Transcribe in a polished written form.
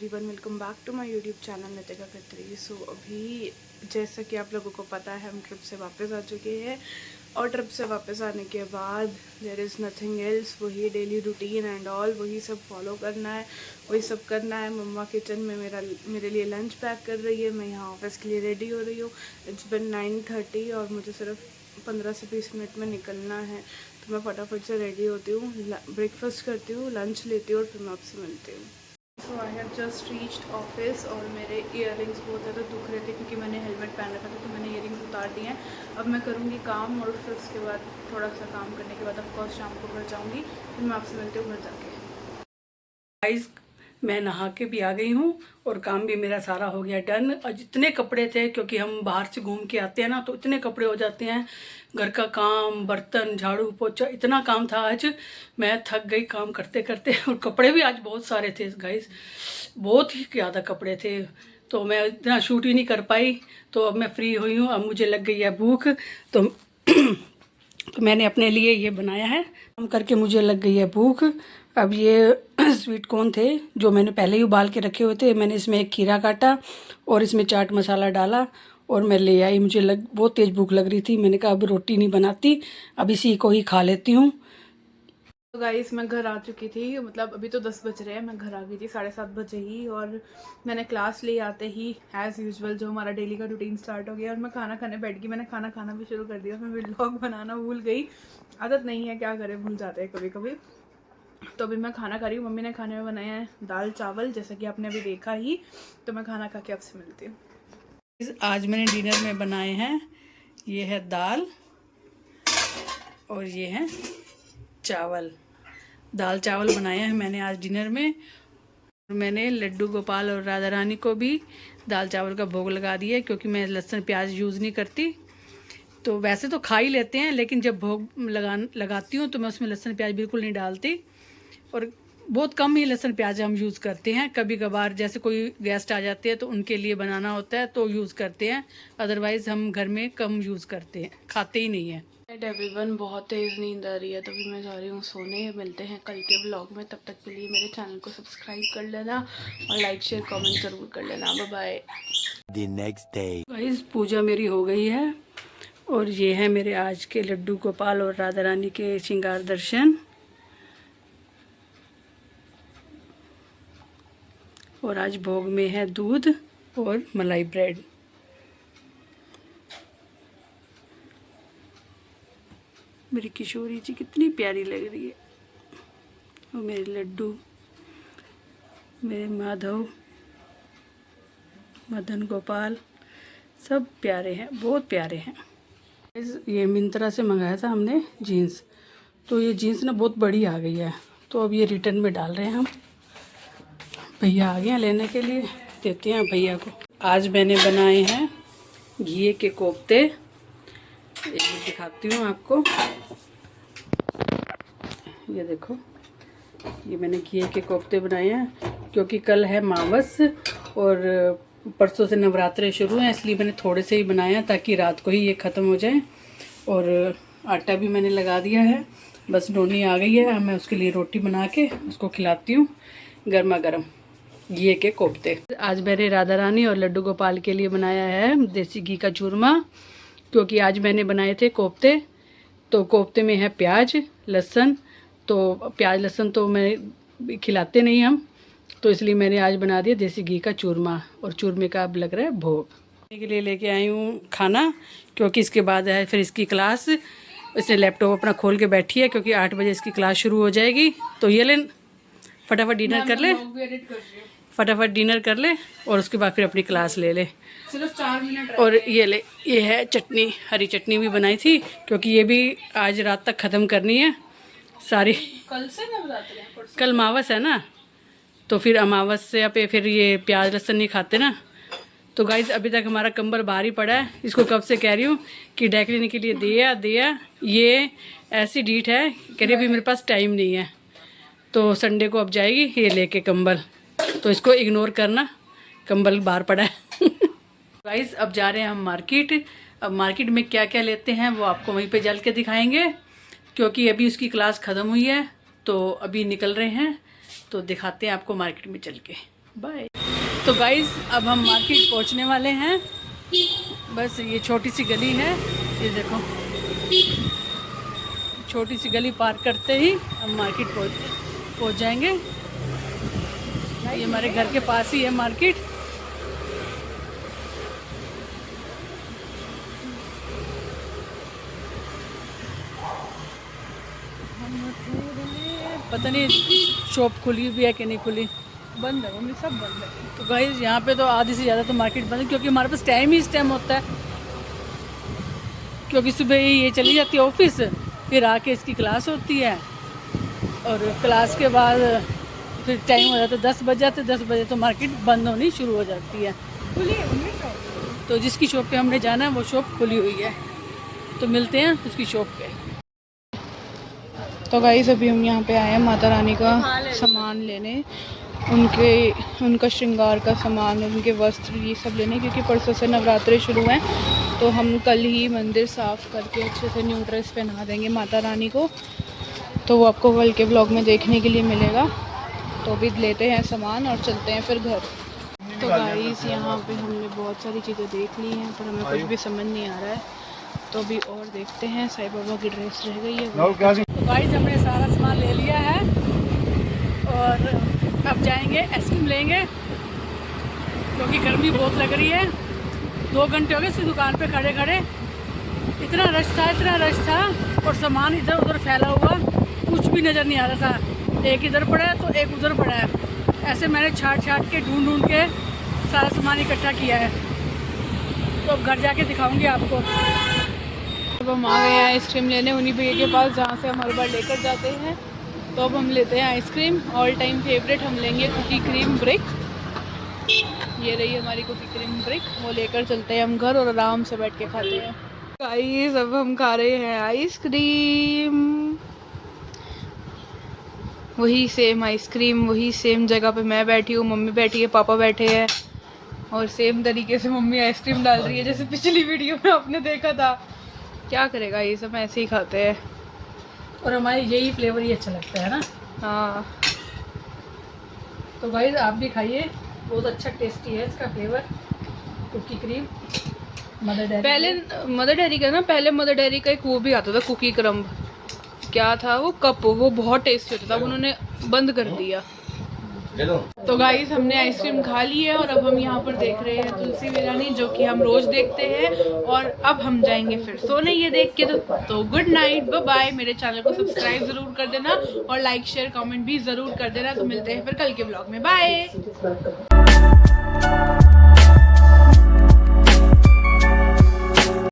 Everyone, welcome back to my YouTube channel Nitika Khatri. So अभी जैसा कि आप लोगों को पता है, हम ट्रिप से वापस आ चुके हैं और ट्रिप से वापस आने के बाद देयर इज़ नथिंग एल्स, वही डेली रूटीन एंड ऑल, वही सब फॉलो करना है, वही सब करना है। मम्मा किचन में मेरे लिए लंच पैक कर रही है, मैं यहाँ ऑफिस के लिए रेडी हो रही हूँ। इट्स बिन 9:30 और मुझे सिर्फ 15 से 20 मिनट में निकलना है, तो मैं फटाफट से रेडी होती हूँ, ब्रेकफास्ट करती हूँ, लंच लेती हूँ और फिर मैं आपसे मिलती हूँ। So I have just reached office और मेरे इयररिंग्स बहुत ज़्यादा दुख रहे थे क्योंकि मैंने हेलमेट पहन रखा था, तो मैंने इयररिंग्स उतार दिए हैं। अब मैं करूँगी काम और फिर उसके बाद थोड़ा सा काम करने के बाद ऑफकोर्स शाम को घर जाऊँगी, फिर मैं आपसे मिलती हूँ घर जाके। गाइस, मैं नहा के भी आ गई हूँ और काम भी मेरा सारा हो गया डन। और जितने कपड़े थे, क्योंकि हम बाहर से घूम के आते हैं ना, तो इतने कपड़े हो जाते हैं। घर का काम, बर्तन, झाड़ू पोछा, इतना काम था आज। मैं थक गई काम करते करते और कपड़े भी आज बहुत सारे थे गाइस, बहुत ही ज़्यादा कपड़े थे, तो मैं इतना शूट ही नहीं कर पाई। तो अब मैं फ्री हुई हूँ, अब मुझे लग गई है भूख, तो तो मैंने अपने लिए ये बनाया है। काम करके मुझे लग गई है भूख। अब ये स्वीट कॉर्न थे जो मैंने पहले ही उबाल के रखे हुए थे। मैंने इसमें एक खीरा काटा और इसमें चाट मसाला डाला और मैं ले आई। मुझे बहुत तेज़ भूख लग रही थी। मैंने कहा अब रोटी नहीं बनाती, अब इसी को ही खा लेती हूँ। तो गाइस, मैं घर आ चुकी थी, मतलब अभी तो 10 बज रहे हैं, मैं घर आ गई थी 7:30 बजे ही। और मैंने क्लास ले आते ही एज़ यूजुअल जो हमारा डेली का रूटीन स्टार्ट हो गया और मैं खाना खाने बैठ गई। मैंने खाना खाना भी शुरू कर दिया, मैं व्लॉग बनाना भूल गई। आदत नहीं है, क्या करें, भूल जाते हैं कभी कभी। तो अभी मैं खाना खा रही हूँ। मम्मी ने खाने में बनाया है दाल चावल, जैसा कि आपने अभी देखा ही। तो मैं खाना खा के आपसे मिलती हूँ। आज मैंने डिनर में बनाए हैं, ये है दाल और ये है चावल। दाल चावल बनाए हैं मैंने आज डिनर में। मैंने लड्डू गोपाल और राधा रानी को भी दाल चावल का भोग लगा दिया, क्योंकि मैं लहसुन प्याज यूज़ नहीं करती। तो वैसे तो खा ही लेते हैं, लेकिन जब भोग लगाती हूँ तो मैं उसमें लहसुन प्याज बिल्कुल नहीं डालती। और बहुत कम ही लहसुन प्याज हम यूज़ करते हैं। कभी कभार जैसे कोई गेस्ट आ जाते हैं तो उनके लिए बनाना होता है तो यूज़ करते हैं, अदरवाइज़ हम घर में कम यूज़ करते हैं, खाते ही नहीं हैं। एवरीवन, बहुत तेज़ नींद आ रही है, तभी मैं जा रही हूँ सोने। मिलते हैं कल के व्लॉग में, तब तक के लिए मेरे चैनल को सब्सक्राइब कर लेना और लाइक शेयर कमेंट ज़रूर कर लेना। Bye bye. The next day. Guys, पूजा मेरी हो गई है और ये है मेरे आज के लड्डू गोपाल और राधा रानी के श्रृंगार दर्शन। और आज भोग में है दूध और मलाई ब्रेड। मेरी किशोरी जी कितनी प्यारी लग रही है, और मेरे लड्डू, मेरे माधव, मदन गोपाल, सब प्यारे हैं, बहुत प्यारे हैं। ये मिंत्रा से मंगाया था हमने जीन्स, तो ये जीन्स ना बहुत बड़ी आ गई है, तो अब ये रिटर्न में डाल रहे हैं हम। भैया आ गए हैं लेने के लिए, देते हैं भैया को। आज मैंने बनाए हैं घी के कोफ्ते, एक दिखाती हूँ आपको। ये देखो, ये मैंने घी के कोफ्ते बनाए हैं, क्योंकि कल है मावस और परसों से नवरात्रे शुरू हैं, इसलिए मैंने थोड़े से ही बनाए हैं ताकि रात को ही ये ख़त्म हो जाए। और आटा भी मैंने लगा दिया है, बस डोनी आ गई है, मैं उसके लिए रोटी बना के उसको खिलाती हूँ गर्मा गर्म घी के कोफ्ते। आज मैंने राधा रानी और लड्डू गोपाल के लिए बनाया है देसी घी का चूरमा, क्योंकि आज मैंने बनाए थे कोफ्ते। तो कोफ्ते में है प्याज लहसुन, तो प्याज लहसुन तो मैं खिलाते नहीं हम, तो इसलिए मैंने आज बना दिया देसी घी का चूरमा। और चूरमे का अब लग रहा है भोग। के लिए लेके आई हूँ खाना, क्योंकि इसके बाद है फिर इसकी क्लास। इसने लैपटॉप अपना खोल के बैठी है, क्योंकि 8 बजे इसकी क्लास शुरू हो जाएगी। तो ये ले, फटाफट डिनर कर ले, फटाफट डिनर कर ले और उसके बाद फिर अपनी क्लास ले ले। सिर्फ 4 मिनट। और ये ले, ये है चटनी, हरी चटनी भी बनाई थी, क्योंकि ये भी आज रात तक ख़त्म करनी है सारी। कल से नवरात्रि है, कल अमावस है ना, तो फिर अमावस्या पे फिर ये प्याज लहसुन नहीं खाते ना। तो गाइज, अभी तक हमारा कंबल बाहर ही पड़ा है, इसको कब से कह रही हूँ कि डेक लेने के लिए दिया। ये ऐसी डीठ है, कह रही अभी मेरे पास टाइम नहीं है, तो संडे को अब जाएगी ये लेके कंबल, तो इसको इग्नोर करना, कंबल बाहर पड़ा है। गाइज, अब जा रहे हैं हम मार्केट। अब मार्केट में क्या क्या लेते हैं वो आपको वहीं पे जल के दिखाएंगे, क्योंकि अभी उसकी क्लास ख़त्म हुई है, तो अभी निकल रहे हैं, तो दिखाते हैं आपको मार्केट में चल के। बाय। तो गाइस अब हम मार्केट पहुंचने वाले हैं। बस ये छोटी सी गली है, ये देखो, छोटी सी गली पार करते ही हम मार्केट पहुंच जाएंगे। ये हमारे घर के पास ही है मार्केट। पता नहीं शॉप खुली भी है कि नहीं खुली, बंद है मम्मी, सब बंद है। तो गाइस यहाँ पे तो आधी से ज़्यादा तो मार्केट बंद है, क्योंकि हमारे पास टाइम ही इस टाइम होता है। क्योंकि सुबह ये चली जाती है ऑफिस, फिर आके इसकी क्लास होती है, और क्लास के बाद फिर टाइम हो जाता है 10 बज जाते, 10 बजे तो मार्केट बंद होनी शुरू हो जाती है। खुली है मम्मी शॉप। तो जिसकी शॉप पे हमने जाना है वो शॉप खुली हुई है, तो मिलते हैं उसकी शॉप पे। तो गाइस अभी हम यहाँ पे आए हैं माता रानी का सामान लेने, उनका श्रृंगार का सामान, उनके वस्त्र, ये सब लेने, क्योंकि परसों से नवरात्रे शुरू हैं। तो हम कल ही मंदिर साफ़ करके अच्छे से न्यू ड्रेस पहना देंगे माता रानी को, तो वो आपको कल के व्लॉग में देखने के लिए मिलेगा। तो अभी लेते हैं सामान और चलते हैं फिर घर। तो गाइस यहाँ पे हमने बहुत सारी चीज़ें देख ली हैं, पर हमें कुछ भी समझ नहीं आ रहा है, तो अभी और देखते हैं। साईं बाबा की ड्रेस रह गई है। तो गाइस हमने सारा सामान ले लिया है और अब जाएंगे आइसक्रीम लेंगे, क्योंकि गर्मी बहुत लग रही है। 2 घंटे हो गए इस दुकान पे खड़े खड़े, इतना रश था और सामान इधर उधर फैला हुआ, कुछ भी नज़र नहीं आ रहा था। एक इधर पड़ा है तो एक उधर पड़ा है, ऐसे मैंने छाट के ढूंढ के सारा सामान इकट्ठा किया है। तो अब घर जाके दिखाऊंगी आपको। अब हम आ गए हैं आइसक्रीम लेने उन्हीं भैया के पास जहाँ से हम हर बार लेकर जाते हैं। तो अब हम लेते हैं आइसक्रीम, ऑल टाइम फेवरेट। हम लेंगे कुकी क्रीम ब्रिक, ये रही हमारी कुकी क्रीम ब्रिक, वो लेकर चलते हैं हम घर और आराम से बैठ के खाते हैं। गाइस अब हम खा रहे हैं आइसक्रीम, वही सेम आइसक्रीम, वही सेम जगह पे मैं बैठी हूँ, मम्मी बैठी है, पापा बैठे हैं, और सेम तरीके से मम्मी आइसक्रीम डाल रही है जैसे पिछली वीडियो में आपने देखा था। क्या करेगा, ये सब ऐसे ही खाते हैं, और हमारे यही फ्लेवर ही अच्छा लगता है ना। हाँ। तो गाइस आप भी खाइए, बहुत अच्छा टेस्टी है इसका flavour, cookie cream Mother Dairy. पहले मदर डेयरी का ना, पहले मदर डेयरी का एक वो भी आता था कुकी क्रम्ब, क्या था वो, कप, वो बहुत टेस्टी होता था, उन्होंने बंद कर दिया। तो गाइस हमने आइसक्रीम खा ली है और अब हम यहाँ पर देख रहे हैं तुलसी बिरयानी, जो कि हम रोज देखते हैं, और अब हम जाएंगे फिर सोने ये देख के। तो गुड नाइट, बाय बाय। मेरे चैनल को सब्सक्राइब जरूर कर देना और लाइक शेयर कमेंट भी जरूर कर देना। तो मिलते हैं फिर कल के ब्लॉग में, बाय।